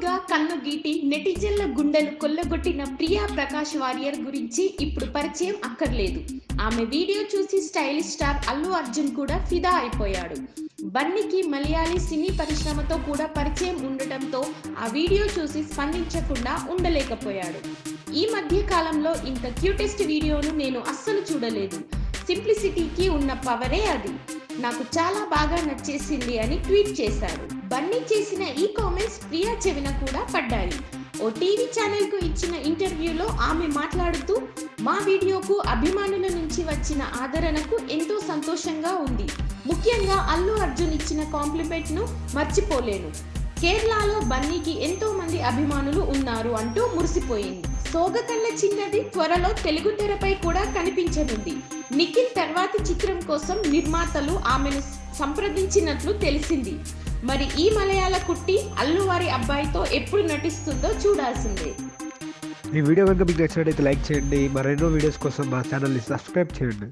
గా కన్ను గీటి నెటిజన్ల గుండెలు కొల్లగొట్టిన ప్రియా ప్రకాష్ వారియర్ గురించి ఇప్పుడు పరిచయం అక్కర్లేదు. ఆమె వీడియో చూసి స్టైలిష్ స్టార్ అల్లు అర్జున్ కూడా ఫిదా అయిపోయాడు. బన్నీకి మలయాళీ సినీ పరిశ్రమతో కూడా పరిచయం ఉండటంతో ఆ వీడియో చూసి స్పందించకుండా ఉండలేకపోయాడు. ఈ మధ్య కాలంలో ఇంత క్యూటెస్ట్ వీడియోను నేను అస్సలు చూడలేదు. సింప్లిసిటీకి ఉన్న పవరే అది. నాకు చాలా బాగా నచ్చేసింది అని ట్వీట్ చేశాడు. బన్నీ చేసిన ఈ కామెంట్స్ ప్రియా చెవిన కూడా పడ్డాయి. ఓ టీవీ ఛానల్ కు ఇచ్చిన ఇంటర్వ్యూలో ఆమె మాట్లాడుతూ, మా వీడియోకు అభిమానుల నుంచి వచ్చిన ఆదరణకు ఎంతో సంతోషంగా ఉంది. ముఖ్యంగా అల్లు అర్జున్ ఇచ్చిన కాంప్లిమెంట్ ను మర్చిపోలేను. కేరళలో బన్నీకి ఎంతో మంది అభిమానులు ఉన్నారు అంటూ మురిసిపోయింది. సోగకళ్ళ చిన్నది త్వరలో తెలుగు తెరపై కూడా కనిపించనుంది. నిఖిల్ తర్వాతి చిత్రం కోసం నిర్మాతలు ఆమెను సంప్రదించినట్లు తెలిసింది. మరి ఈ మలయాళ కుట్టి అల్లు వారి అబ్బాయితో ఎప్పుడు నటిస్తుందో చూడాల్సిందే. ఈ వీడియో కనుక మీకు నచ్చినట్లయితే లైక్ చేయండి. మరెన్నో వీడియోస్ కోసం మా ఛానల్ని సబ్స్క్రైబ్ చేయండి.